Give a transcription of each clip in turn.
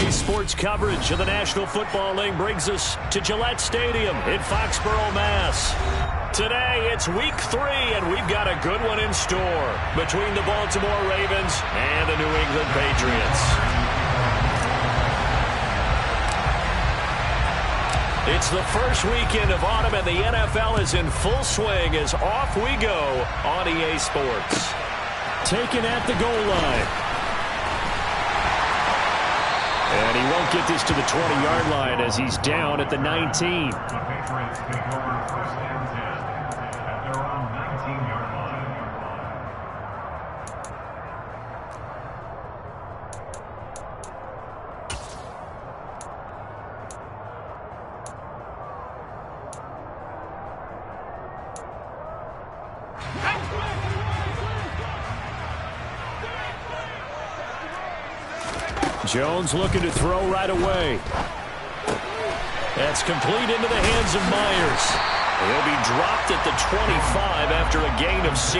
EA Sports coverage of the National Football League brings us to Gillette Stadium in Foxborough, Mass. Today, it's Week 3, and we've got a good one in store between the Baltimore Ravens and the New England Patriots. It's the first weekend of autumn, and the NFL is in full swing as off we go on EA Sports. Taken at the goal line. And he won't get this to the 20-yard line as he's down at the 19. The Patriots take over first and 10 at their own 19-yard line. Jones looking to throw right away. That's complete into the hands of Myers. He'll be dropped at the 25 after a gain of 6.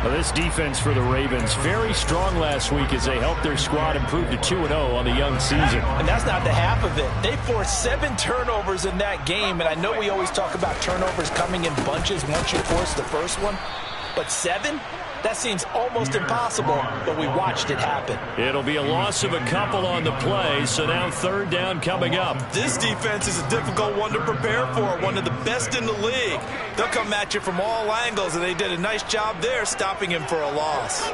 Well, this defense for the Ravens, very strong last week as they helped their squad improve to 2-0 on the young season. And that's not the half of it. They forced 7 turnovers in that game, and I know we always talk about turnovers coming in bunches once you force the first one, but 7? That seems almost impossible, but we watched it happen. It'll be a loss of a couple on the play, so now third down coming up. This defense is a difficult one to prepare for, one of the best in the league. They'll come at you from all angles, and they did a nice job there stopping him for a loss.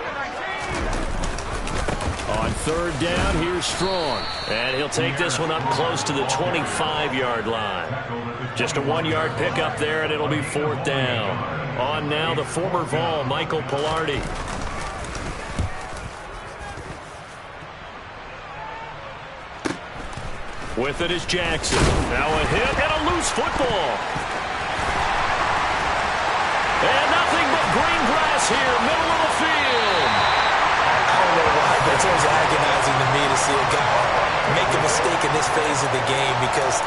On third down, here's Strong. And he'll take this one up close to the 25-yard line. Just a 1-yard pickup there, and it'll be fourth down. On now, the former Vol, Michael Pilardi. With it is Jackson. Now a hit and a loose football. And nothing but green grass here, middle of the field. I don't know why, but it's always agonizing to me to see a guy make a mistake in this phase of the game because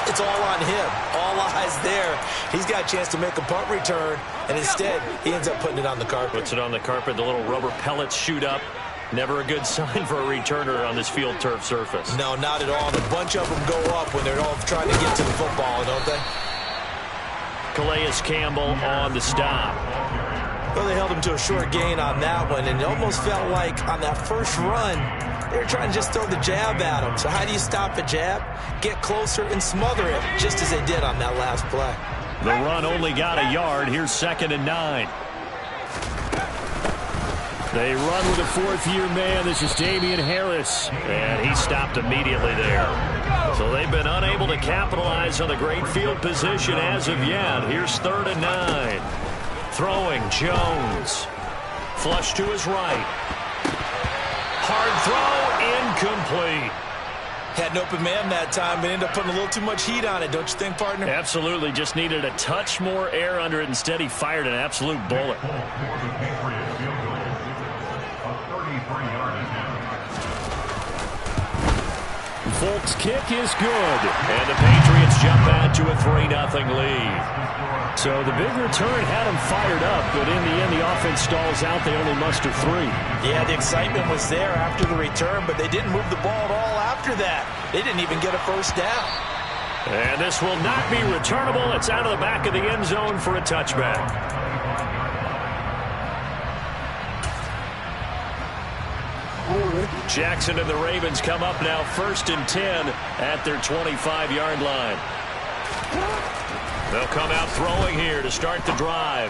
it's all on him. All eyes there. He's got a chance to make a punt return, and instead he ends up putting it on the carpet. Puts it on the carpet. The little rubber pellets shoot up. Never a good sign for a returner on this field turf surface. No, not at all. And a bunch of them go up when they're all trying to get to the football, don't they? Calais Campbell on the stop. Well, they held him to a short gain on that one, and it almost felt like on that first run, they were trying to just throw the jab at him. So how do you stop a jab? Get closer and smother it, just as they did on that last play. The run only got a yard. Here's 2nd and 9. They run with a fourth-year man. This is Damian Harris. And he stopped immediately there. So they've been unable to capitalize on the great field position as of yet. Here's 3rd and 9. Throwing, Jones. Flush to his right. Hard throw, incomplete. Had an open man that time, but ended up putting a little too much heat on it, don't you think, partner? Absolutely. Just needed a touch more air under it. Instead, he fired an absolute bullet. Folk's kick is good. And the Patriots jump out to a 3-0 lead. So the big return had them fired up, but in the end, the offense stalls out. They only muster 3. Yeah, the excitement was there after the return, but they didn't move the ball at all after that. They didn't even get a first down. And this will not be returnable. It's out of the back of the end zone for a touchback. Jackson and the Ravens come up now 1st and 10 at their 25-yard line. They'll come out throwing here to start the drive.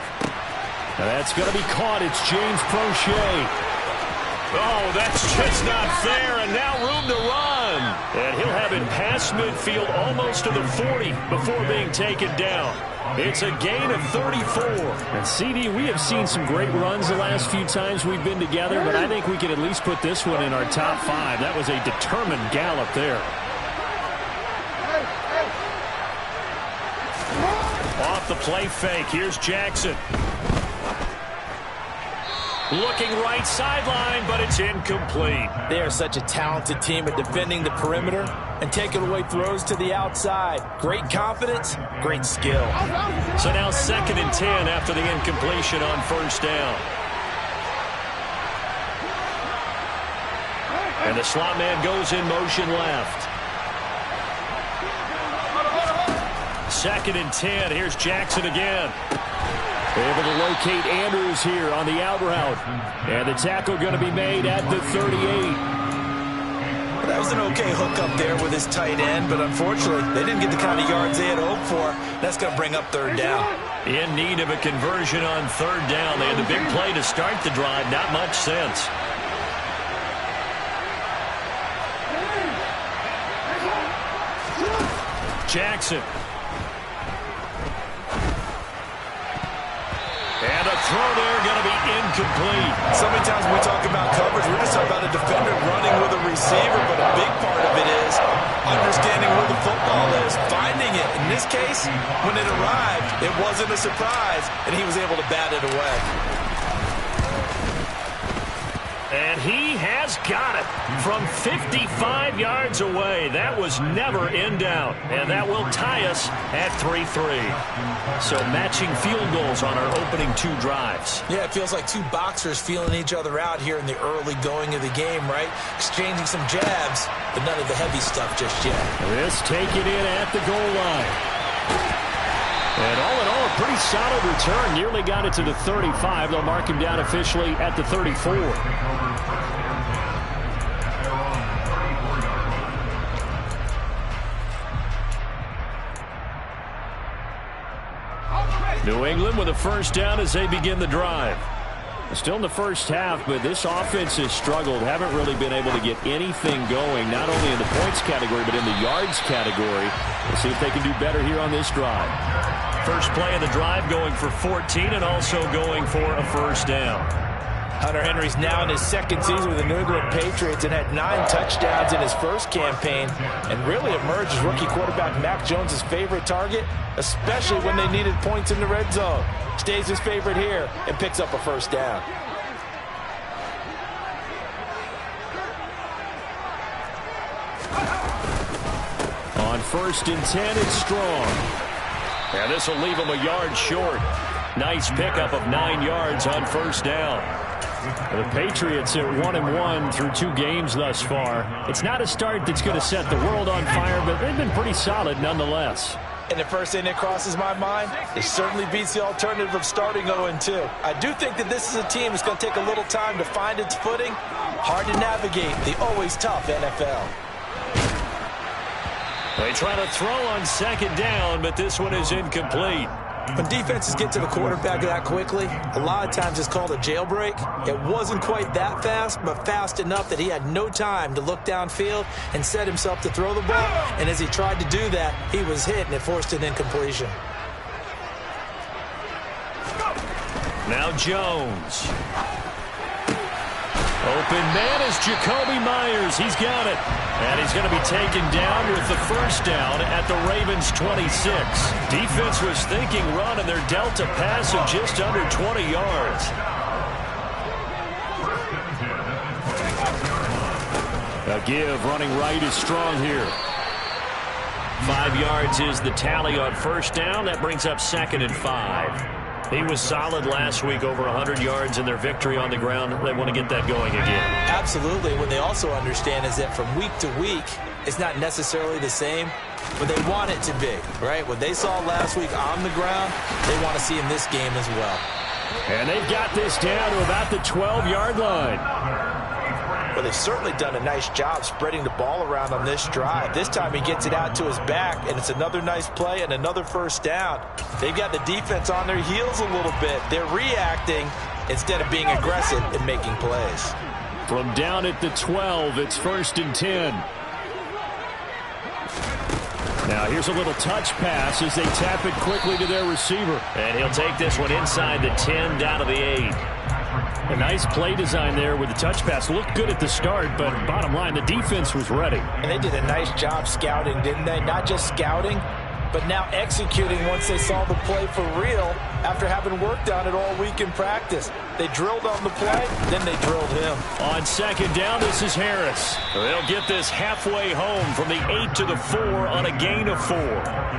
Now that's going to be caught. It's James Prochet. Oh, that's just not fair, and now room to run. And he'll have it past midfield almost to the 40 before being taken down. It's a gain of 34. And CD, we have seen some great runs the last few times we've been together, but I think we can at least put this one in our top 5. That was a determined gallop there. Off the play fake, here's Jackson. Looking right sideline, but it's incomplete. They are such a talented team at defending the perimeter and taking away throws to the outside. Great confidence, great skill. So now 2nd and 10 after the incompletion on first down. And the slot man goes in motion left. 2nd and 10. Here's Jackson again. Able to locate Andrews here on the out route. And the tackle going to be made at the 38. That was an okay hookup there with his tight end, but unfortunately, they didn't get the kind of yards they had hoped for. That's going to bring up 3rd down. In need of a conversion on 3rd down. They had the big play to start the drive. Not much sense. Jackson. And a throw there going to be incomplete. So many times when we talk about coverage, we're just talking about a defender running with a receiver, but a big part of it is understanding where the football is, finding it. In this case, when it arrived, it wasn't a surprise, and he was able to bat it away. And he has got it from 55 yards away. That was never in doubt. And that will tie us at 3-3. So matching field goals on our opening 2 drives. Yeah, it feels like 2 boxers feeling each other out here in the early going of the game, right? Exchanging some jabs, but none of the heavy stuff just yet. This taken in at the goal line. And all in all, a pretty solid return. Nearly got it to the 35. They'll mark him down officially at the 34. New England with a 1st down as they begin the drive. Still in the first half, but this offense has struggled. Haven't really been able to get anything going, not only in the points category, but in the yards category. We'll see if they can do better here on this drive. First play of the drive going for 14 and also going for a 1st down. Hunter Henry's now in his 2nd season with the New England Patriots and had 9 touchdowns in his first campaign and really emerged as rookie quarterback Mac Jones' favorite target, especially when they needed points in the red zone. Stays his favorite here and picks up a 1st down. On 1st and 10, it's Strong. And this will leave him a yard short. Nice pickup of 9 yards on 1st down. The Patriots are 1-1 through 2 games thus far. It's not a start that's going to set the world on fire, but they've been pretty solid nonetheless. And the first thing that crosses my mind, it certainly beats the alternative of starting 0-2. I do think that this is a team that's going to take a little time to find its footing. Hard to navigate the always tough NFL. They try to throw on 2nd down, but this one is incomplete. When defenses get to the quarterback that quickly, a lot of times it's called a jailbreak. It wasn't quite that fast, but fast enough that he had no time to look downfield and set himself to throw the ball. And as he tried to do that, he was hit, and it forced an incompletion. Now Jones. Open man is Jacoby Myers. He's got it. And he's going to be taken down with the 1st down at the Ravens' 26. Defense was thinking run, and they're dealt a pass of just under 20 yards. A give running right is Strong here. 5 yards is the tally on 1st down. That brings up 2nd and 5. He was solid last week, over 100 yards in their victory on the ground. They want to get that going again. Absolutely. What they also understand is that from week to week, it's not necessarily the same, but they want it to be, right? What they saw last week on the ground, they want to see in this game as well. And they've got this down to about the 12-yard line. Well, they've certainly done a nice job spreading the ball around on this drive. This time he gets it out to his back, and it's another nice play and another 1st down. They've got the defense on their heels a little bit. They're reacting instead of being aggressive and making plays. From down at the 12, it's 1st and 10. Now here's a little touch pass as they tap it quickly to their receiver. And he'll take this one inside the 10 down to the 8. A nice play design there with the touch pass. Looked good at the start, but bottom line, the defense was ready. And they did a nice job scouting, didn't they? Not just scouting, but now executing once they saw the play for real after having worked on it all week in practice. They drilled on the play, then they drilled him. On 2nd down, this is Harris. They'll get this halfway home from the 8 to the 4 on a gain of 4.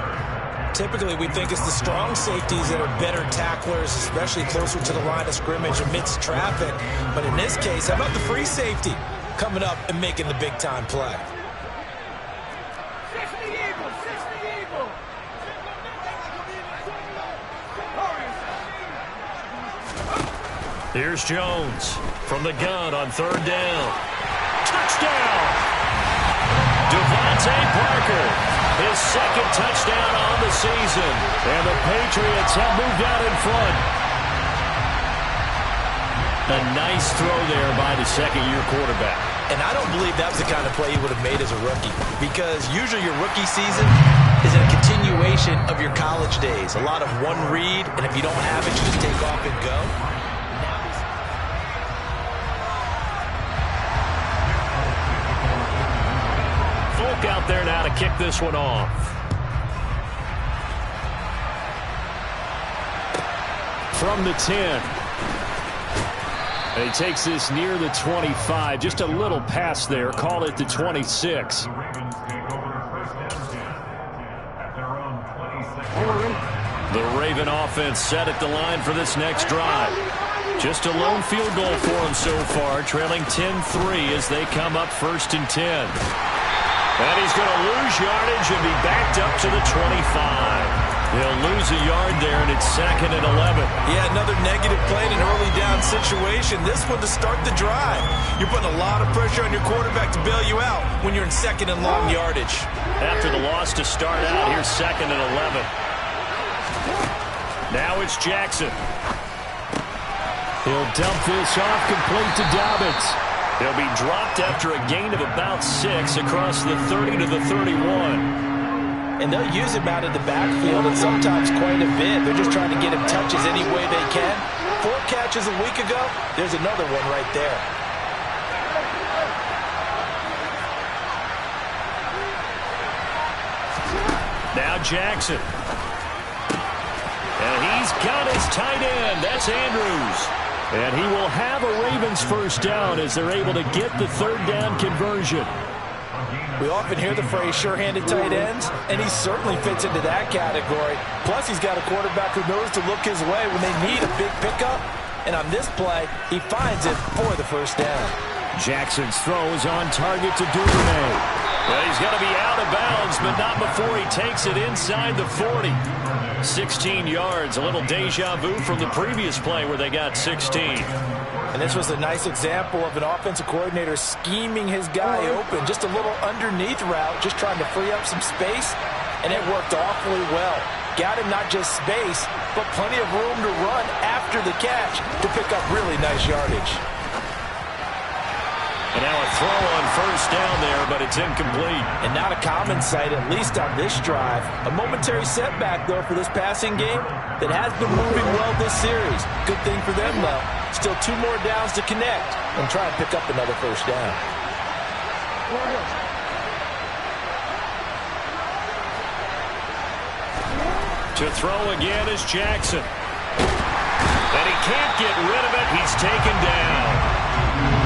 Typically, we think it's the strong safeties that are better tacklers, especially closer to the line of scrimmage amidst traffic. But in this case, how about the free safety? coming up and making the big-time play. Here's Jones from the gun on third down. Touchdown! Devontae Parker, his second touchdown on the season. And the Patriots have moved out in front. A nice throw there by the second-year quarterback. And I don't believe that was the kind of play he would have made as a rookie, because usually your rookie season is a continuation of your college days. A lot of one read, and if you don't have it, you just take off and go. Folk out there now to kick this one off. From the 10. And he takes this near the 25. Just a little pass there. Call it the 26. The Ravens take over first and 10 at their own 26. The Raven offense set at the line for this next drive. Just a lone field goal for him so far, trailing 10-3 as they come up first and 10. And he's going to lose yardage and be backed up to the 25. He'll lose a yard there, and it's second and 11. Yeah, another negative play in an early down situation. This one to start the drive. You're putting a lot of pressure on your quarterback to bail you out when you're in second and long yardage. After the loss to start out, here's second and 11. Now it's Jackson. He'll dump this off complete to Dobbins. He'll be dropped after a gain of about 6 across the 30 to the 31. And they'll use him out of the backfield, and sometimes quite a bit. They're just trying to get him touches any way they can. 4 catches a week ago. There's another one right there. Now Jackson. And he's got his tight end. That's Andrews. And he will have a Ravens first down as they're able to get the third down conversion. We often hear the phrase sure-handed tight ends, and he certainly fits into that category. Plus, he's got a quarterback who knows to look his way when they need a big pickup. And on this play, he finds it for the first down. Jackson's throw is on target to Duvernay. Well, he's going to be out of bounds, but not before he takes it inside the 40. 16 yards, a little deja vu from the previous play where they got 16. And this was a nice example of an offensive coordinator scheming his guy open. Just a little underneath route, just trying to free up some space, and it worked awfully well. Got him not just space, but plenty of room to run after the catch to pick up really nice yardage. And now a throw on first down there, but it's incomplete. And not a common sight, at least on this drive. A momentary setback, though, for this passing game that has been moving well this series. Good thing for them, though. Still 2 more downs to connect and try and pick up another first down. To throw again is Jackson. And he can't get rid of it. He's taken down.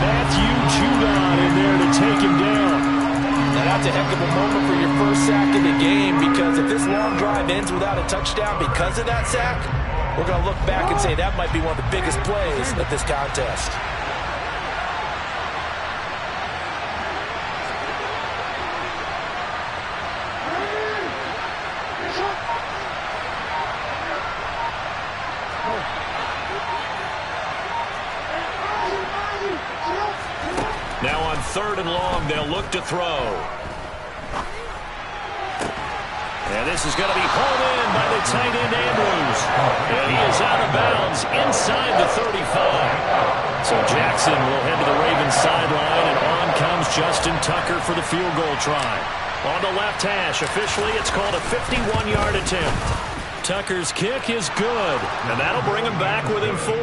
Matthew Judon in there to take him down. Now that's a heck of a moment for your first sack of the game, because if this long drive ends without a touchdown because of that sack, we're going to look back and say that might be one of the biggest plays of this contest. Now on third and long, they'll look to throw. And this is going to be hauled in by the tight end Andrews. And he is out of bounds inside the 35. So Jackson will head to the Ravens sideline, and on comes Justin Tucker for the field goal try. On the left hash, officially it's called a 51-yard attempt. Tucker's kick is good, and that'll bring him back within 4.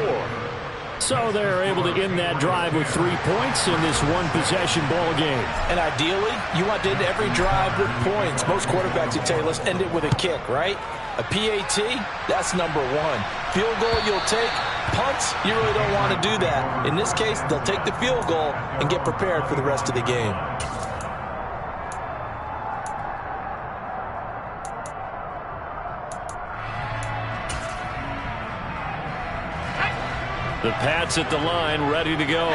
So they're able to end that drive with 3 points in this one-possession ball game. And ideally, you want to end every drive with points. Most quarterbacks would tell you, let's end it with a kick, right? A PAT, that's number 1. Field goal you'll take. Punts, you really don't want to do that. In this case, they'll take the field goal and get prepared for the rest of the game. The Pats at the line, ready to go.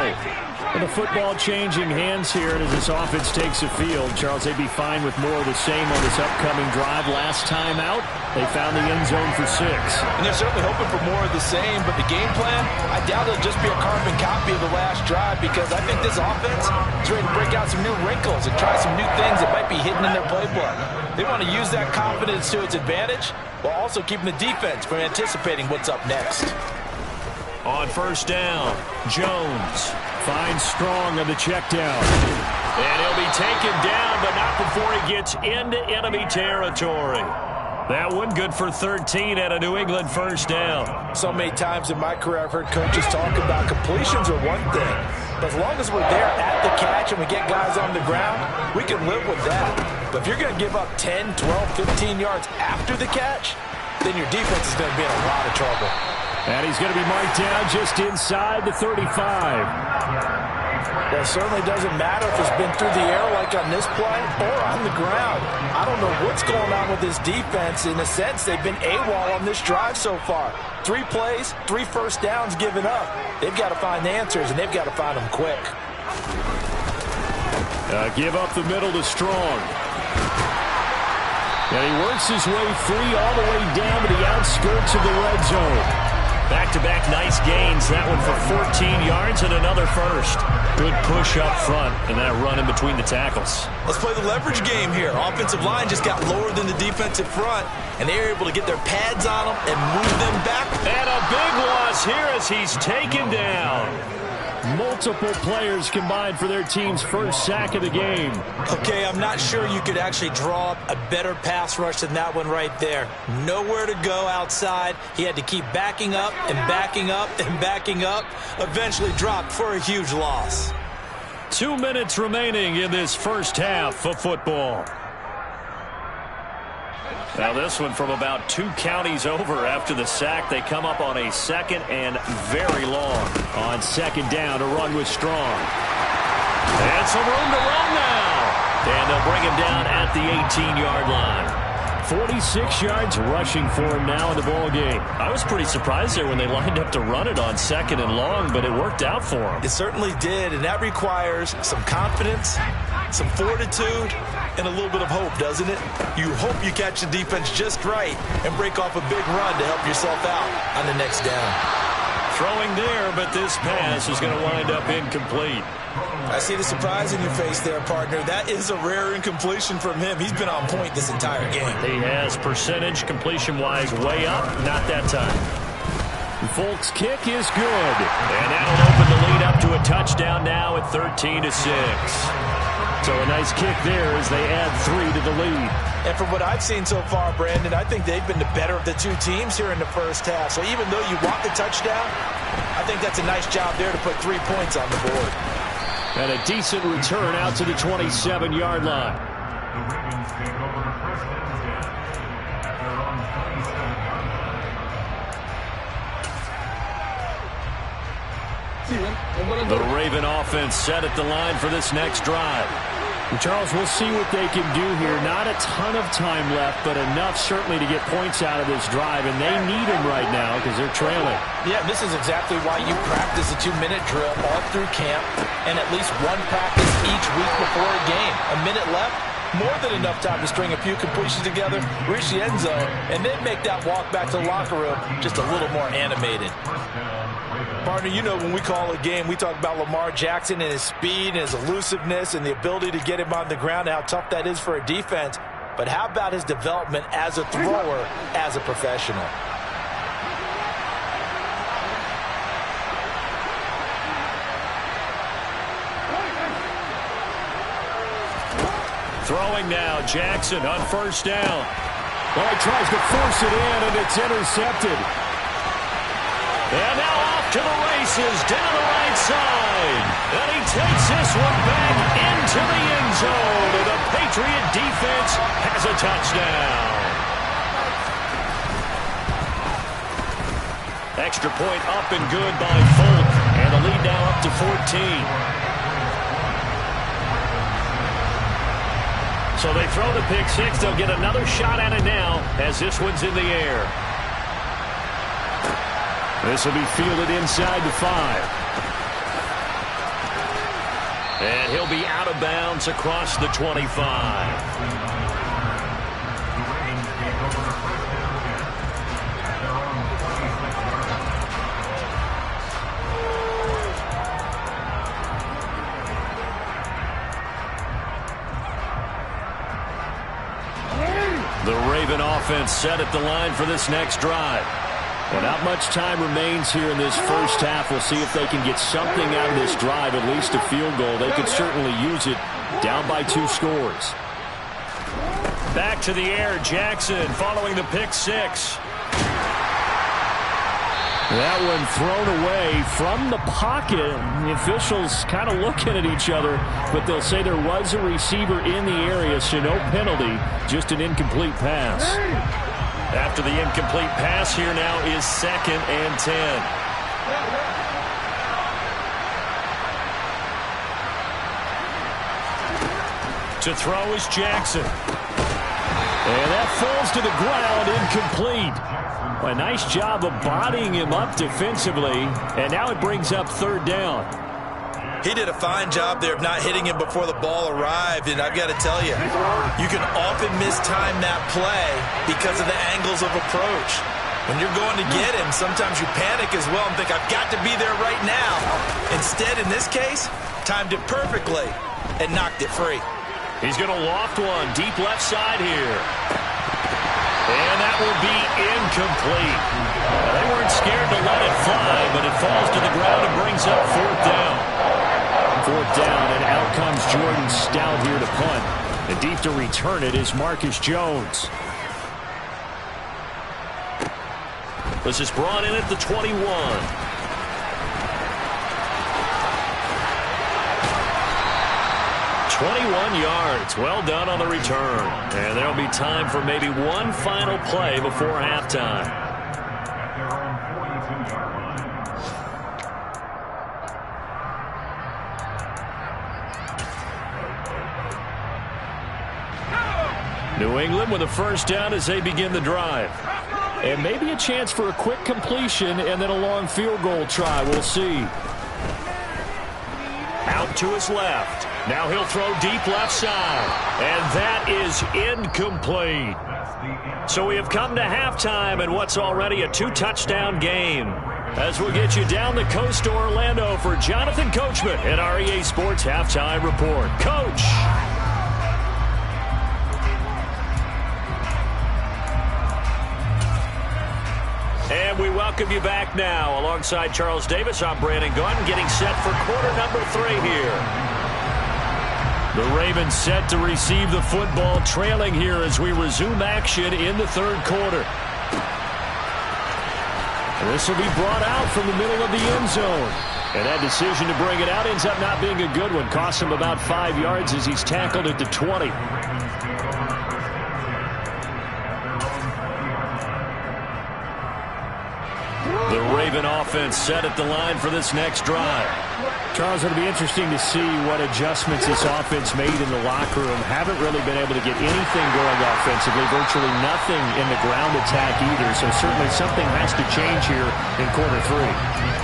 And the football changing hands here as this offense takes the field. Charles, they'd be fine with more of the same on this upcoming drive. Last time out, they found the end zone for 6. And they're certainly hoping for more of the same, but the game plan, I doubt it'll just be a carbon copy of the last drive, because I think this offense is ready to break out some new wrinkles and try some new things that might be hidden in their playbook. They want to use that confidence to its advantage while also keeping the defense from anticipating what's up next. On first down, Jones finds Strong on the check down. And he'll be taken down, but not before he gets into enemy territory. That one good for 13 at a New England first down. So many times in my career I've heard coaches talk about completions are one thing, but as long as we're there at the catch and we get guys on the ground, we can live with that. But if you're going to give up 10, 12, 15 yards after the catch, then your defense is going to be in a lot of trouble. And he's going to be marked down just inside the 35. Well, it certainly doesn't matter if it's been through the air like on this play or on the ground. I don't know what's going on with this defense. In a sense, they've been AWOL on this drive so far. 3 plays, 3 first downs given up. They've got to find the answers, and they've got to find them quick. Give up the middle to Strong. And he works his way free all the way down to the outskirts of the red zone. Back-to-back nice gains. That one for 14 yards and another first. Good push up front and that run in between the tackles. Let's play the leverage game here. Offensive line just got lower than the defensive front, and they were able to get their pads on them and move them back. And a big loss here as he's taken down. Multiple players combined for their team's first sack of the game. Okay, I'm not sure you could actually draw up a better pass rush than that one right there. Nowhere to go outside. He had to keep backing up and backing up and backing up. Eventually dropped for a huge loss. 2 minutes remaining in this first half of football. Now this one from about 2 counties over after the sack. They come up on a second and very long. On second down to run with Strong. And some room to run now. And they'll bring him down at the 18-yard line. 46 yards rushing for him now in the ball game. I was pretty surprised there when they lined up to run it on second and long, but it worked out for him. It certainly did, and that requires some confidence, some fortitude, and a little bit of hope, doesn't it? You hope you catch the defense just right and break off a big run to help yourself out on the next down. Throwing there, but this pass is going to wind up incomplete. I see the surprise in your face there, partner. That is a rare incompletion from him. He's been on point this entire game. He has percentage completion-wise way up, not that time. Folk's kick is good. And that'll open the lead up to a touchdown now at 13-6. So a nice kick there as they add 3 to the lead. And from what I've seen so far, Brandon, I think they've been the better of the 2 teams here in the first half. So even though you want the touchdown, I think that's a nice job there to put 3 points on the board. And a decent return out to the 27-yard line. The Ravens take over first and 10 at their own 27-yard line. The Raven offense set at the line for this next drive. And Charles, we'll see what they can do here. Not a ton of time left, but enough certainly to get points out of this drive, and they need them right now because they're trailing. Yeah, this is exactly why you practice a 2-minute drill all through camp and at least one practice each week before a game. A minute left, more than enough time to string a few completions together, reach the end zone, and then make that walk back to the locker room just a little more animated. Partner, you know when we call a game, we talk about Lamar Jackson and his speed and his elusiveness and the ability to get him on the ground and how tough that is for a defense. But how about his development as a thrower, as a professional? Throwing now, Jackson on first down. Well, he tries to force it in, and it's intercepted. And now off to the races, down the right side. And he takes this one back into the end zone. And the Patriot defense has a touchdown. Extra point up and good by Folk. And the lead now up to 14. So they throw the pick six. They'll get another shot at it now as this one's in the air. This will be fielded inside the 5. And he'll be out of bounds across the 25. The Raven offense set at the line for this next drive. Well, not much time remains here in this first half. We'll see if they can get something out of this drive, at least a field goal. They could certainly use it down by 2 scores. Back to the air, Jackson following the pick 6. That one thrown away from the pocket. The officials kind of looking at each other, but they'll say there was a receiver in the area, so no penalty, just an incomplete pass. After the incomplete pass, here now is 2nd and 10. To throw is Jackson. And that falls to the ground, incomplete. A nice job of bodying him up defensively, and now it brings up 3rd down. He did a fine job there of not hitting him before the ball arrived, and I've got to tell you, you can often mistime that play because of the angles of approach. When you're going to get him, sometimes you panic as well and think, I've got to be there right now. Instead, in this case, timed it perfectly and knocked it free. He's going to loft one deep left side here. And that will be incomplete. They weren't scared to let it fly, but it falls to the ground and brings up 4th down. 4th down, and out comes Jordan Stout here to punt. And deep to return it is Marcus Jones. This is brought in at the 21. 21 yards. Well done on the return. And there'll be time for maybe one final play before halftime. At their own 42-yard line. New England with a 1st down as they begin the drive. And maybe a chance for a quick completion and then a long field goal try. We'll see. Out to his left. Now he'll throw deep left side. And that is incomplete. So we have come to halftime in what's already a 2-touchdown game. As we'll get you down the coast to Orlando for Jonathan Coachman at our EA Sports Halftime Report. Coach! And we welcome you back now. Alongside Charles Davis, I'm Brandon Gunn, getting set for quarter number 3 here. The Ravens set to receive the football, trailing here as we resume action in the 3rd quarter. And this will be brought out from the middle of the end zone. And that decision to bring it out ends up not being a good one. Costs him about 5 yards as he's tackled at the 20. The Raven offense set at the line for this next drive. Charles, it'll be interesting to see what adjustments this offense made in the locker room. Haven't really been able to get anything going offensively, virtually nothing in the ground attack either. So certainly something has to change here in quarter 3.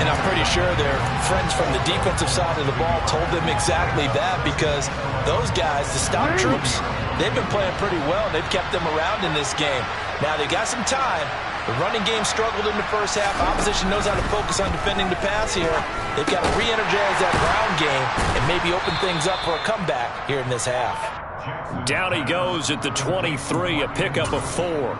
And I'm pretty sure their friends from the defensive side of the ball told them exactly that, because those guys, the stout troops, they've been playing pretty well. They've kept them around in this game. Now they got some time. The running game struggled in the first half. Opposition knows how to focus on defending the pass here. They've got to re-energize that ground game and maybe open things up for a comeback here in this half. Down he goes at the 23, a pickup of 4.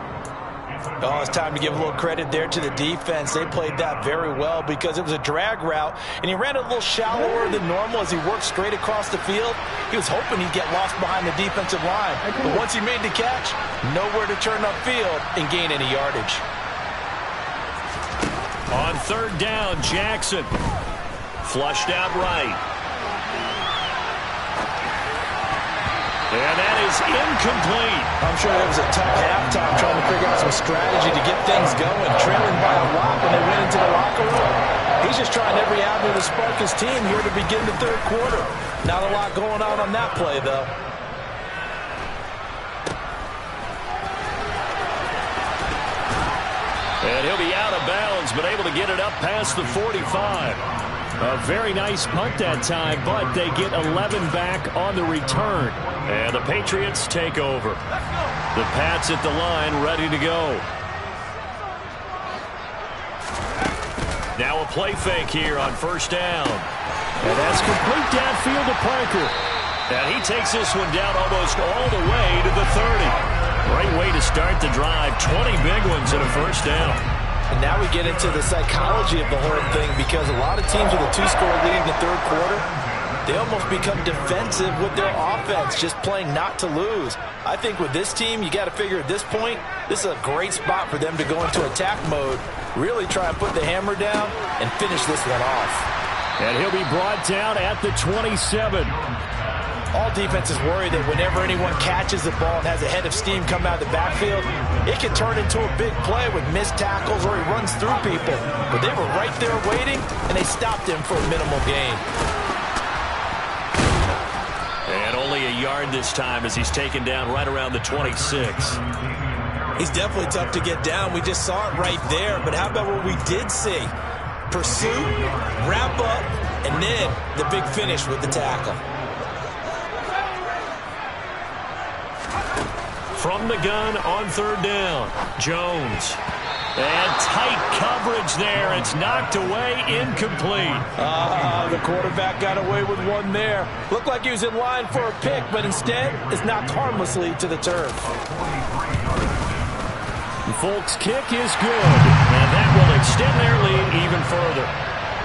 Oh, it's time to give a little credit there to the defense. They played that very well because it was a drag route, and he ran a little shallower than normal as he worked straight across the field. He was hoping he'd get lost behind the defensive line, but once he made the catch, nowhere to turn upfield and gain any yardage. On 3rd down, Jackson. Flushed out right. And that is incomplete. I'm sure it was a tough halftime trying to figure out some strategy to get things going. Trailing by a lot when they went into the locker room. He's just trying every avenue to spark his team here to begin the 3rd quarter. Not a lot going on that play, though. And he'll be out of bounds, but able to get it up past the 45. A very nice punt that time, but they get 11 back on the return. And the Patriots take over. The Pats at the line, ready to go. Now a play fake here on first down. And that's complete downfield to Parker. And he takes this one down almost all the way to the 30. Great way to start the drive. 20 big ones and a first down. And now we get into the psychology of the whole thing, because a lot of teams with a 2-score lead in the third quarter, they almost become defensive with their offense, just playing not to lose. I think with this team, you got to figure at this point, this is a great spot for them to go into attack mode, really try and put the hammer down and finish this one off. And he'll be brought down at the 27. All defenses worry that whenever anyone catches the ball and has a head of steam come out of the backfield, it can turn into a big play with missed tackles or he runs through people. But they were right there waiting, and they stopped him for a minimal gain. And only a yard this time as he's taken down right around the 26. He's definitely tough to get down. We just saw it right there. But how about what we did see? Pursuit, wrap up, and then the big finish with the tackle. From the gun on third down, Jones. And tight coverage there. It's knocked away, incomplete. The quarterback got away with one there. Looked like he was in line for a pick, but instead is knocked harmlessly to the turf. Folk's kick is good, and that will extend their lead even further.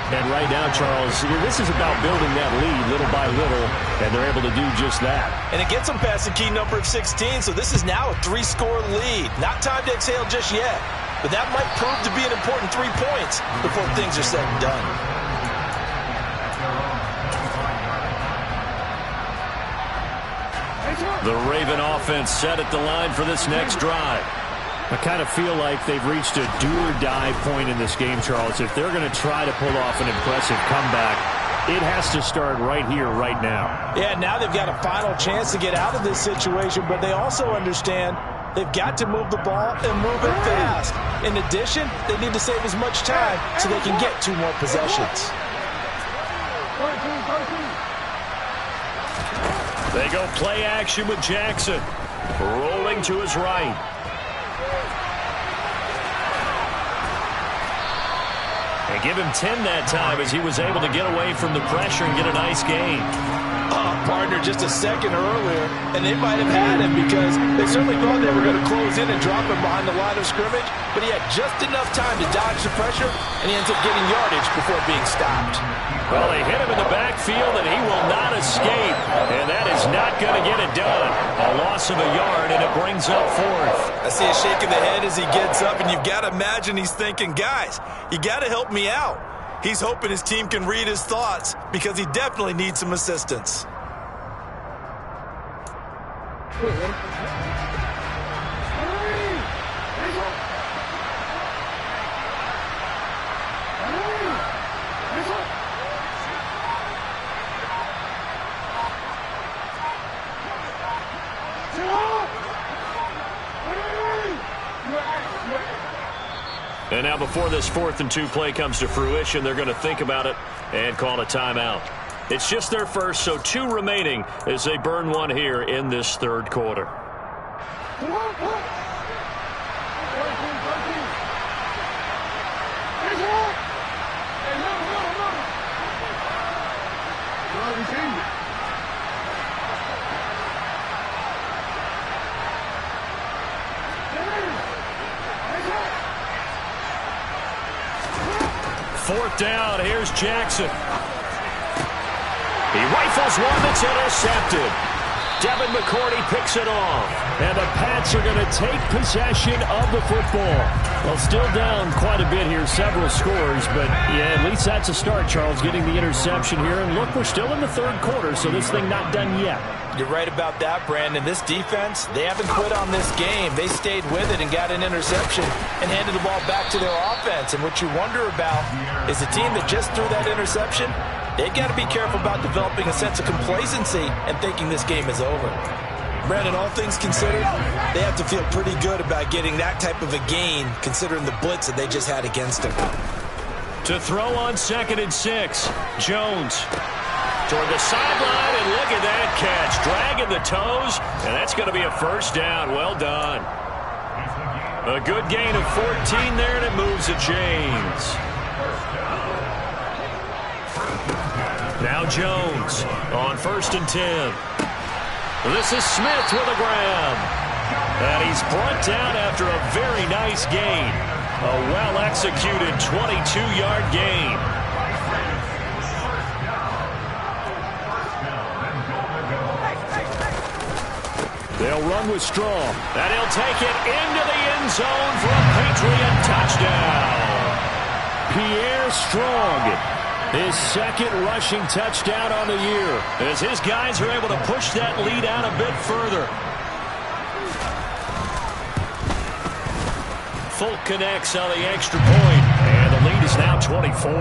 And right now, Charles, this is about building that lead little by little, and they're able to do just that. And it gets them past the key number of 16, so this is now a 3-score lead. Not time to exhale just yet, but that might prove to be an important 3 points before things are said and done. The Raven offense set at the line for this next drive. I kind of feel like they've reached a do-or-die point in this game, Charles. If they're going to try to pull off an impressive comeback, it has to start right here, right now. Yeah, now they've got a final chance to get out of this situation, but they also understand they've got to move the ball and move it fast. In addition, they need to save as much time so they can get 2 more possessions. They go play action with Jackson. Rolling to his right. And give him 10 that time as he was able to get away from the pressure and get a nice gain. Partner just a second earlier, and they might have had him because they certainly thought they were going to close in and drop him behind the line of scrimmage, but he had just enough time to dodge the pressure, and he ends up getting yardage before being stopped. Well, they hit him in the backfield, and he will not escape, and that is not going to get it done. A loss of a yard, and it brings up 4th. I see a shake of the head as he gets up, and you've got to imagine he's thinking, guys, you got to help me out. He's hoping his team can read his thoughts because he definitely needs some assistance. And now before this 4th and 2 play comes to fruition, they're going to think about it and call a timeout. It's just their first, so 2 remaining as they burn one here in this third quarter. Fourth down, here's Jackson. He rifles one that's intercepted. Devin McCourty picks it off. And the Pats are going to take possession of the football. Well, still down quite a bit here, several scores. But, yeah, at least that's a start, Charles, getting the interception here. And look, we're still in the third quarter, so this thing not done yet. You're right about that, Brandon. This defense, they haven't quit on this game. They stayed with it and got an interception and handed the ball back to their offense. And what you wonder about is the team that just threw that interception, they've got to be careful about developing a sense of complacency and thinking this game is over. Brandon, all things considered, they have to feel pretty good about getting that type of a gain considering the blitz that they just had against them. To throw on 2nd and 6. Jones toward the sideline, and look at that catch. Dragging the toes, and that's going to be a first down. Well done. A good gain of 14 there, and it moves the chains. Now Jones on 1st and 10. This is Smith with a grab. And he's brought down after a very nice gain. A well-executed 22-yard gain. They'll run with Strong. And he'll take it into the end zone for a Patriot touchdown. Pierre Strong, his 2nd rushing touchdown on the year, as his guys are able to push that lead out a bit further. Folk connects on the extra point, and the lead is now 24.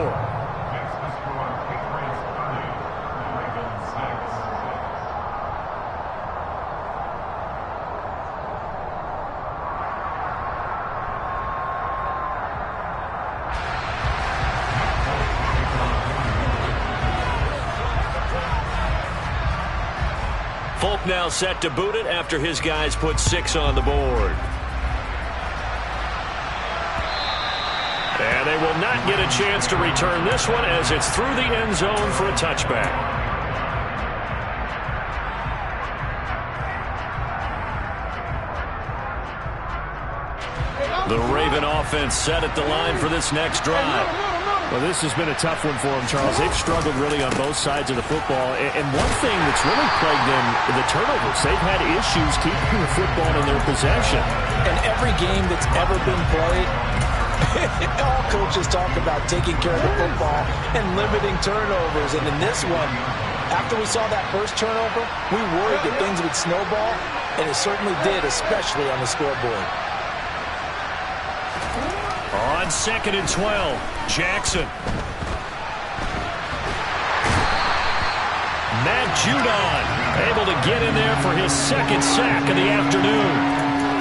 Folk now set to boot it after his guys put 6 on the board. And they will not get a chance to return this one as it's through the end zone for a touchback. The Raven offense set at the line for this next drive. Well, this has been a tough one for them, Charles. They've struggled really on both sides of the football. And one thing that's really plagued them, the turnovers. They've had issues keeping the football in their possession. And every game that's ever been played, all coaches talk about taking care of the football and limiting turnovers. And in this one, after we saw that first turnover, we worried that things would snowball, and it certainly did, especially on the scoreboard. On 2nd and 12, Jackson. Matt Judon able to get in there for his 2nd sack of the afternoon.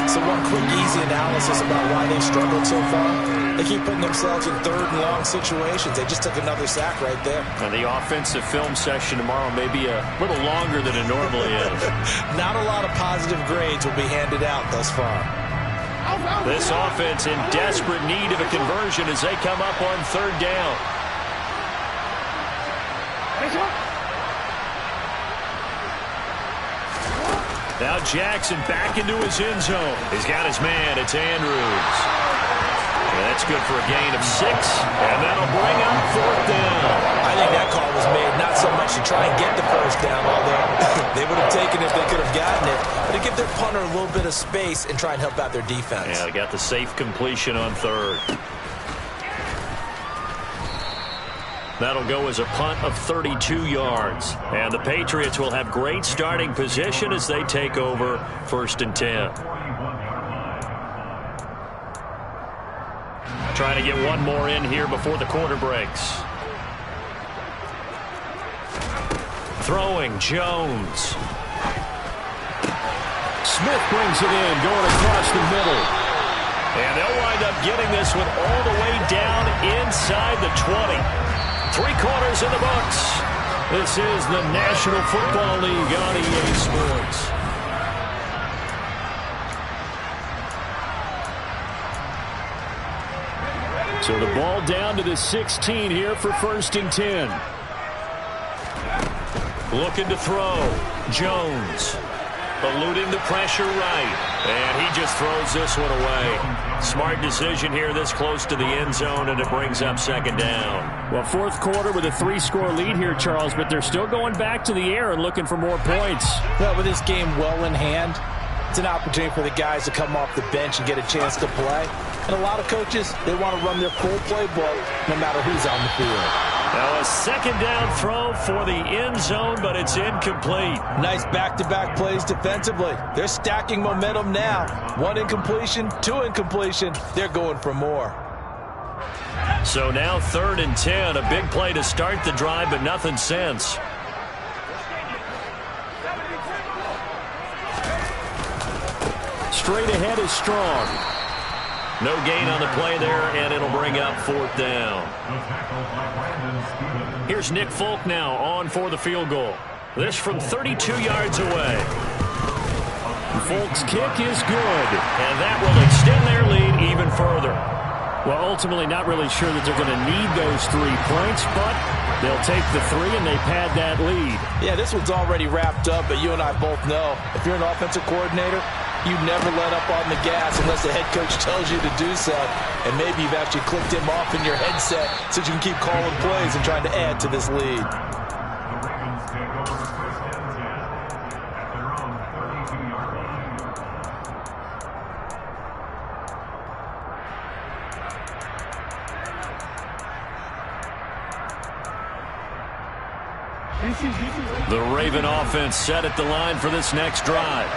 So one quick, easy analysis about why they struggled so far. They keep putting themselves in 3rd and long situations. They just took another sack right there. And the offensive film session tomorrow may be a little longer than it normally is. Not a lot of positive grades will be handed out thus far. This offense in desperate need of a conversion as they come up on 3rd down. Now Jackson back into his end zone. He's got his man. It's Andrews. And that's good for a gain of 6. And that'll bring up 4th down. I think that call was made not so much to try and get the first down, although they would have taken it if they could have gotten it, but to give their punter a little bit of space and try and help out their defense. Yeah, they got the safe completion on 3rd. That'll go as a punt of 32 yards. And the Patriots will have great starting position as they take over 1st and 10. Trying to get one more in here before the quarter breaks. Throwing, Jones. Smith brings it in, going across the middle. And they'll wind up getting this one all the way down inside the 20. 3/4 in the books. This is the National Football League on EA Sports. So the ball down to the 16 here for 1st and 10. Looking to throw. Jones. Eluding the pressure right. And he just throws this one away. Smart decision here this close to the end zone, and it brings up 2nd down. Well, 4th quarter with a 3-score lead here, Charles, but they're still going back to the air and looking for more points. Well, with this game well in hand, it's an opportunity for the guys to come off the bench and get a chance to play. And a lot of coaches, they want to run their full playbook no matter who's on the field. Now a 2nd down throw for the end zone, but it's incomplete. Nice back-to-back plays defensively. They're stacking momentum now. 1 incompletion, 2 incompletion. They're going for more. So now 3rd and 10. A big play to start the drive, but nothing since. Straight ahead is Strong. No gain on the play there, and it'll bring up 4th down. Here's Nick Folk now on for the field goal. This from 32 yards away. Folk's kick is good, and that will extend their lead even further. Well, ultimately not really sure that they're going to need those 3 points, but they'll take the 3 and they pad that lead. Yeah, this one's already wrapped up, but you and I both know if you're an offensive coordinator, you never let up on the gas unless the head coach tells you to do so. And maybe you've actually clicked him off in your headset so you can keep calling plays and trying to add to this lead. The Ravens take over 1st and 10 at their own 32-yard line. The Raven offense set at the line for this next drive.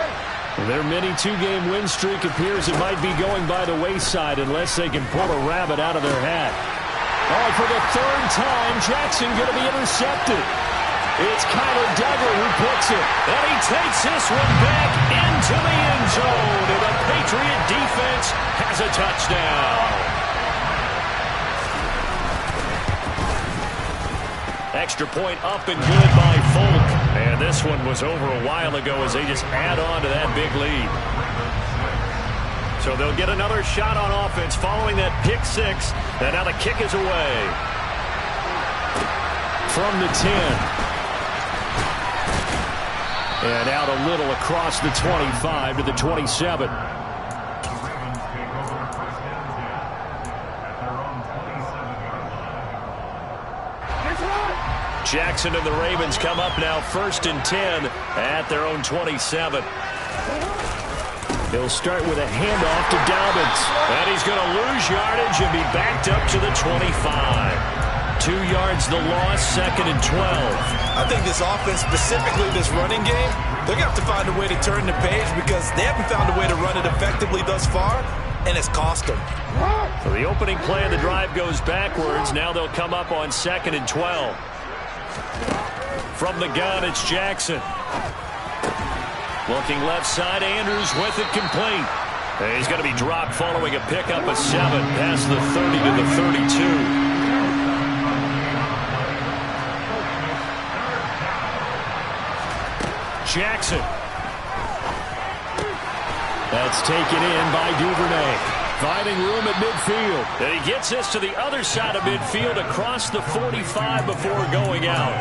Their mini 2-game win streak appears it might be going by the wayside unless they can pull a rabbit out of their hat. Oh, for the 3rd time, Jackson going to be intercepted. It's Kyler Duggar who picks it. And he takes this one back into the end zone. And the Patriot defense has a touchdown. Extra point up and good by Folk. And this one was over a while ago as they just add on to that big lead. So they'll get another shot on offense following that pick 6. And now the kick is away. From the 10. And out a little across the 25 to the 27. Jackson and the Ravens come up now 1st and 10 at their own 27. He'll start with a handoff to Dobbins. And he's going to lose yardage and be backed up to the 25. 2 yards the loss, 2nd and 12. I think this offense, specifically this running game, they're going to have to find a way to turn the page because they haven't found a way to run it effectively thus far, and it's cost them. So the opening play of the drive goes backwards. Now they'll come up on 2nd and 12. From the gun, it's Jackson. Looking left side, Andrews with it complete. And he's going to be dropped following a pickup of 7 past the 30 to the 32. Jackson. That's taken in by Duvernay. Finding room at midfield. And he gets this to the other side of midfield across the 45 before going out.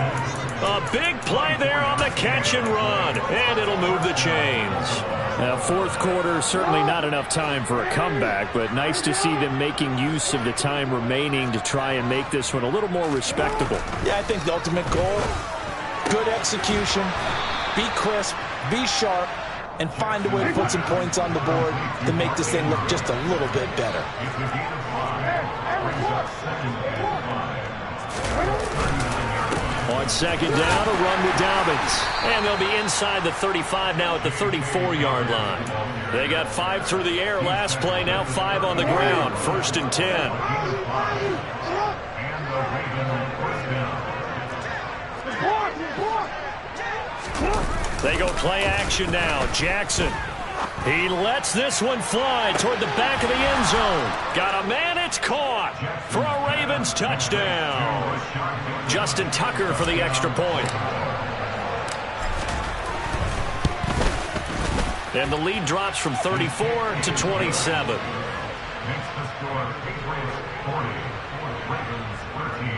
A big play there on the catch and run. And it'll move the chains. Now, 4th quarter, certainly not enough time for a comeback, but nice to see them making use of the time remaining to try and make this one a little more respectable. Yeah, I think the ultimate goal, good execution, be crisp, be sharp, and find a way to put some points on the board to make this thing look just a little bit better. On 2nd down, a run with Dobbins. And they'll be inside the 35 now at the 34-yard line. They got 5 through the air last play, now 5 on the ground. 1st and 10. They go play action now. Jackson. He lets this one fly toward the back of the end zone. Got a man, it's caught for a Ravens touchdown. Justin Tucker for the extra point. And the lead drops from 34 to 27. Makes the score Patriots 40, Ravens 13.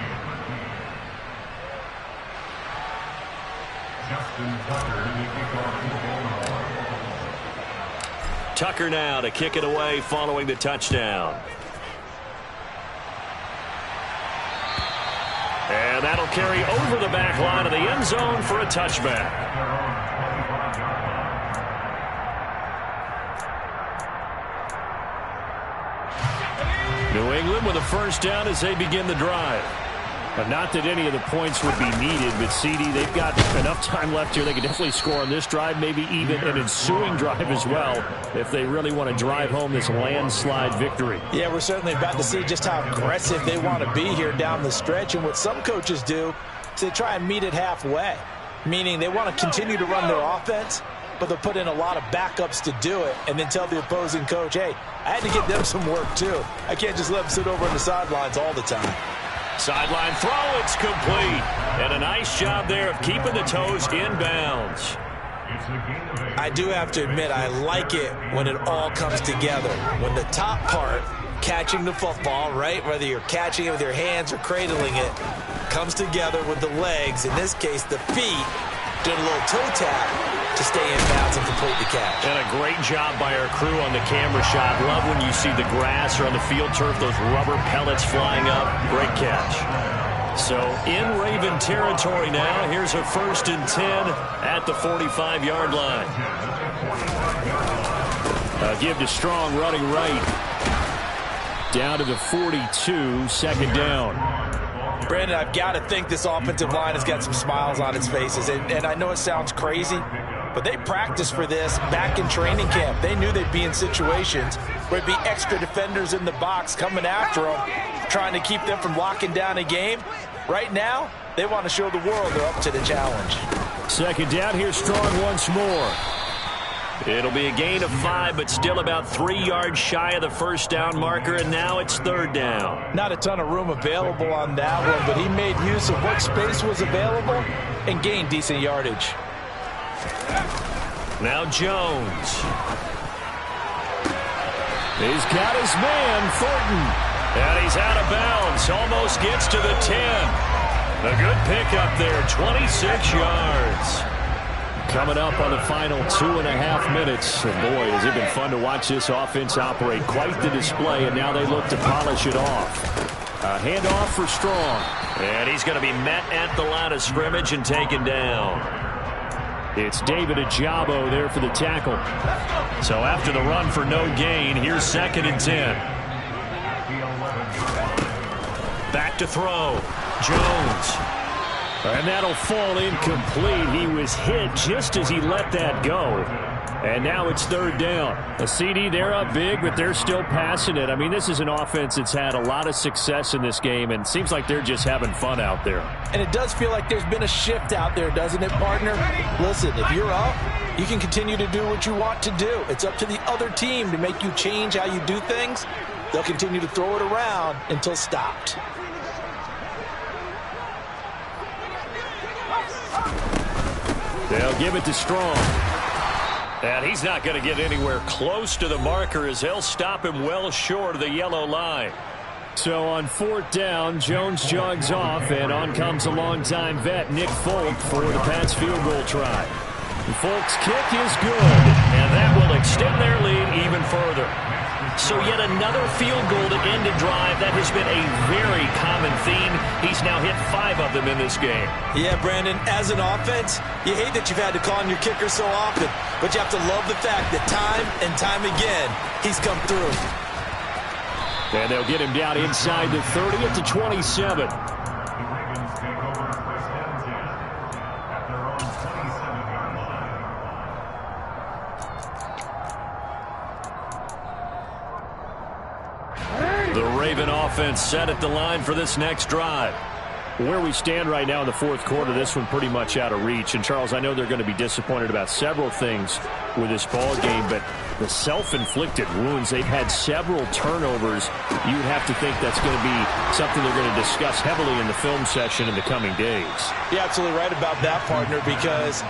Justin Tucker to kick off the game. Tucker now to kick it away following the touchdown. And that'll carry over the back line of the end zone for a touchback. New England with a first down as they begin the drive. But not that any of the points would be needed, but CD, they've got enough time left here. They can definitely score on this drive, maybe even an ensuing drive as well, if they really want to drive home this landslide victory. Yeah, we're certainly about to see just how aggressive they want to be here down the stretch. And what some coaches do is they try and meet it halfway, meaning they want to continue to run their offense, but they'll put in a lot of backups to do it and then tell the opposing coach, hey, I had to get them some work too. I can't just let them sit over on the sidelines all the time. Sideline throw, it's complete. And a nice job there of keeping the toes in bounds. I do have to admit, I like it when it all comes together. When the top part, catching the football, right, whether you're catching it with your hands or cradling it, comes together with the legs, in this case the feet, doing a little toe tap to stay in bounds and complete the catch. And a great job by our crew on the camera shot. Love when you see the grass or on the field turf, those rubber pellets flying up. Great catch. So in Raven territory now, here's a 1st and 10 at the 45-yard line. Give to Strong running right. Down to the 42, 2nd down. Brandon, I've got to think this offensive line has got some smiles on its faces. And I know it sounds crazy, but they practiced for this back in training camp. They knew they'd be in situations where there'd be extra defenders in the box coming after them, trying to keep them from locking down a game. Right now, they want to show the world they're up to the challenge. 2nd down, here's Strong once more. It'll be a gain of 5, but still about 3 yards shy of the 1st down marker, and now it's 3rd down. Not a ton of room available on that one, but he made use of what space was available and gained decent yardage. Now Jones. He's got his man, Thornton. And he's out of bounds. Almost gets to the 10. A good pickup there, 26 yards. Coming up on the final 2.5 minutes. And boy, has it been fun to watch this offense operate. Quite the display, and now they look to polish it off. A handoff for Strong. And he's going to be met at the line of scrimmage and taken down. It's David Ajabo there for the tackle. So after the run for no gain, here's 2nd and 10. Back to throw. Jones. And that'll fall incomplete. He was hit just as he let that go. And now it's 3rd down. A CD, they're up big, but they're still passing it. I mean, this is an offense that's had a lot of success in this game, and seems like they're just having fun out there. And it does feel like there's been a shift out there, doesn't it, partner? Listen, if you're up, you can continue to do what you want to do. It's up to the other team to make you change how you do things. They'll continue to throw it around until stopped. They'll give it to Strong. And he's not going to get anywhere close to the marker as they'll stop him well short of the yellow line. So on 4th down, Jones jogs off, and on comes a longtime vet, Nick Folk, for the Pats field goal try. Folk's kick is good, and that will extend their lead even further. So yet another field goal to end a drive. That has been a very common theme. He's now hit 5 of them in this game. Yeah, Brandon, as an offense, you hate that you've had to call on your kicker so often, but you have to love the fact that time and time again, he's come through. And they'll get him down inside the 30 at the 27. The Raven offense set at the line for this next drive. Where we stand right now in the 4th quarter, this one pretty much out of reach. And, Charles, I know they're going to be disappointed about several things with this ball game, but the self-inflicted wounds, they've had several turnovers. You'd have to think that's going to be something they're going to discuss heavily in the film session in the coming days. You're absolutely right about that, partner, because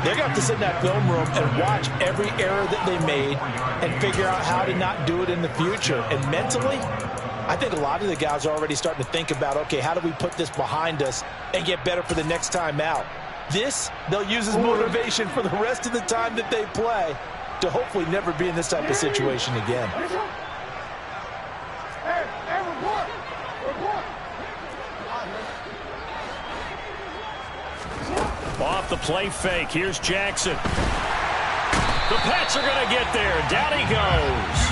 they're going to have to sit in that film room and watch every error that they made and figure out how to not do it in the future. And mentally, I think a lot of the guys are already starting to think about, okay, how do we put this behind us and get better for the next time out? This, they'll use as motivation for the rest of the time that they play to hopefully never be in this type of situation again. Off the play fake, here's Jackson. The Pats are going to get there. Down he goes.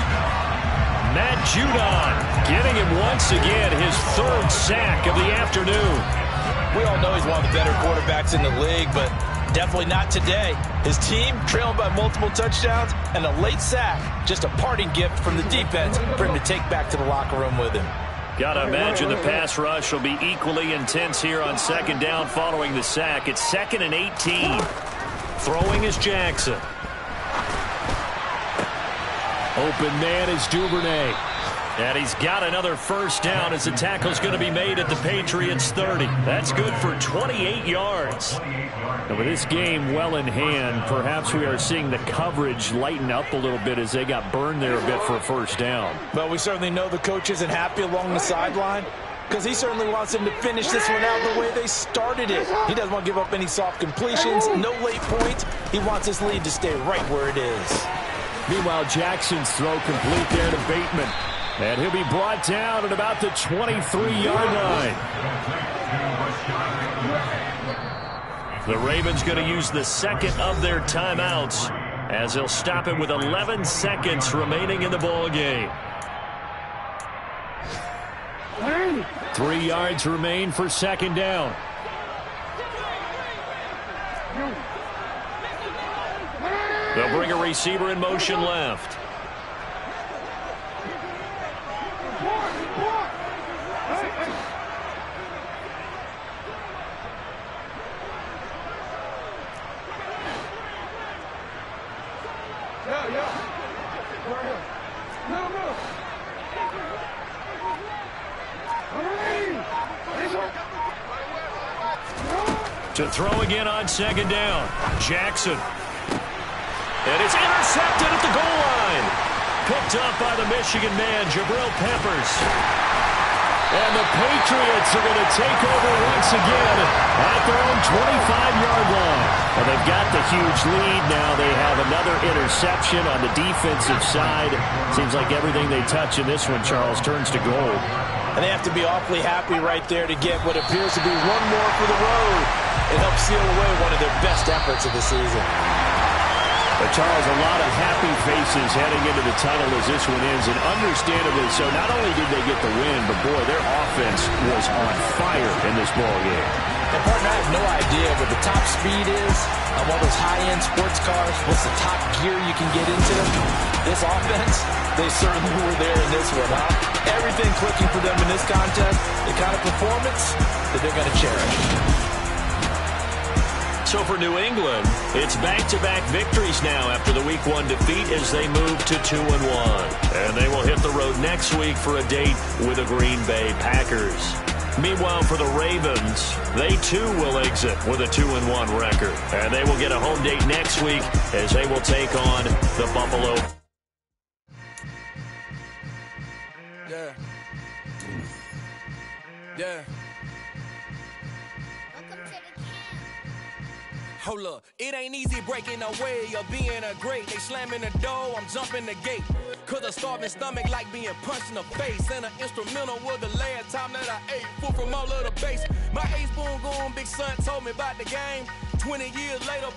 Matt Judon getting him once again, his 3rd sack of the afternoon. We all know he's one of the better quarterbacks in the league, but definitely not today. His team trailing by multiple touchdowns and a late sack, just a parting gift from the defense for him to take back to the locker room with him. Gotta imagine the pass rush will be equally intense here on 2nd down following the sack. It's 2nd and 18. Throwing is Jackson. Open man is Duvernay. And he's got another first down as the tackle's going to be made at the Patriots 30. That's good for 28 yards. And with this game well in hand, perhaps we are seeing the coverage lighten up a little bit as they got burned there a bit for a first down. But we certainly know the coach isn't happy along the sideline because he certainly wants them to finish this one out the way they started it. He doesn't want to give up any soft completions, no late points. He wants his lead to stay right where it is. Meanwhile, Jackson's throw complete there to Bateman. And he'll be brought down at about the 23-yard line. The Ravens going to use the second of their timeouts as they'll stop it with 11 seconds remaining in the ball game. 3 yards remain for second down. They'll bring a receiver in motion left. To throw again on second down. Jackson. And it's intercepted at the goal line. Picked up by the Michigan man, Jabril Peppers. And the Patriots are going to take over once again at their own 25-yard line. Well, they've got the huge lead now. They have another interception on the defensive side. Seems like everything they touch in this one, Charles, turns to gold. And they have to be awfully happy right there to get what appears to be one more for the road and help seal away one of their best efforts of the season. But Charles, a lot of happy faces heading into the tunnel as this one ends, and understandably so. Not only did they get the win, but boy, their offense was on fire in this ball game. And partner, I have no idea what the top speed is of all those high-end sports cars. What's the top gear you can get into them? This offense, they certainly were there in this one, huh? Everything clicking for them in this contest, the kind of performance that they're going to cherish. So for New England, it's back-to-back victories now after the Week 1 defeat as they move to 2-1. And they will hit the road next week for a date with the Green Bay Packers. Meanwhile, for the Ravens, they too will exit with a 2-1 record. And they will get a home date next week as they will take on the Buffalo. Yeah. Yeah. Hold up, it ain't easy breaking away or being a great. They slamming the door, I'm jumping the gate. Cause a starving stomach like being punched in the face. And an instrumental was the last time that I ate food from all of the base. My ace spoon going, big son told me about the game. 20 years later,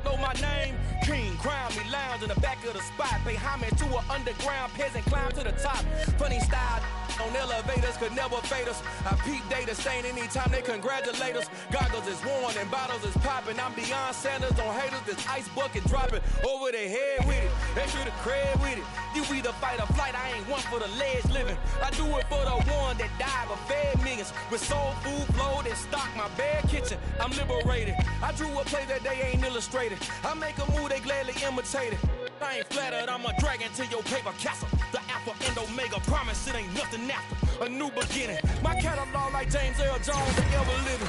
know my name. King, crown me, lounge in the back of the spot. Pay homage to an underground peasant, climb to the top. Funny style on elevators could never fade us. I peep data stain anytime they congratulate us. Goggles is worn and bottles is popping. I'm Deion Sanders on haters, this ice bucket dropping over their head with it. Extra the cred with it. You either fight or flight, I ain't one for the ledge living. I do it for the one that died but fed millions. With soul food flowed and stock my bad kitchen. I'm liberated. I drew a play that they ain't illustrated. I make a move, they gladly imitate it. I ain't flattered, I'm a dragon to your paper castle. The alpha and omega, promise it ain't nothing after. A new beginning. My catalog like James Earl Jones, the ever living.